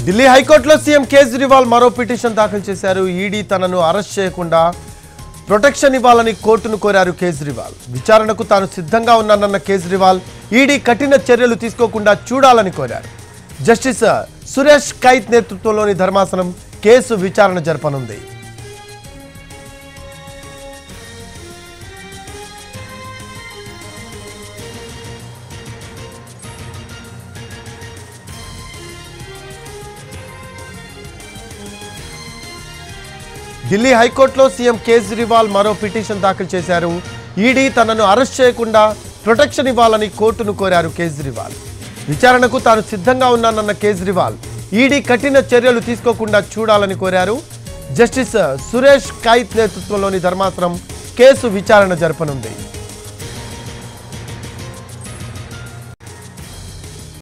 ఢిల్లీ హైకోర్టులో సీఎం కేజ్రీవాల్ మరో పిటిషన్ దాఖలు చేశారు. ఈడీ తనను అరెస్ట్ చేయకుండా ప్రొటెక్షన్ ఇవ్వాలని కోర్టును కోరారు కేజ్రీవాల్. విచారణకు తాను సిద్ధంగా ఉన్నానన్న కేజ్రీవాల్ ఈడీ కఠిన చర్యలు తీసుకోకుండా చూడాలని కోరారు. జస్టిస్ సురేష్ కైత్ నేతృత్వంలోని ధర్మాసనం కేసు విచారణ జరపనుంది. ఢిల్లీ హైకోర్టులో సీఎం కేజ్రీవాల్ మరో పిటిషన్ దాఖలు చేశారు. ఈడీ తనను అరెస్ట్ చేయకుండా ప్రొటెక్షన్ ఇవ్వాలని కోర్టును కోరారు కేజ్రీవాల్. విచారణకు తాను సిద్ధంగా ఉన్నానన్న కేజ్రీవాల్ ఈడీ కఠిన చర్యలు తీసుకోకుండా చూడాలని కోరారు. జస్టిస్ సురేష్ కైత్ నేతృత్వంలోని ధర్మాసనం కేసు విచారణ జరపనుంది.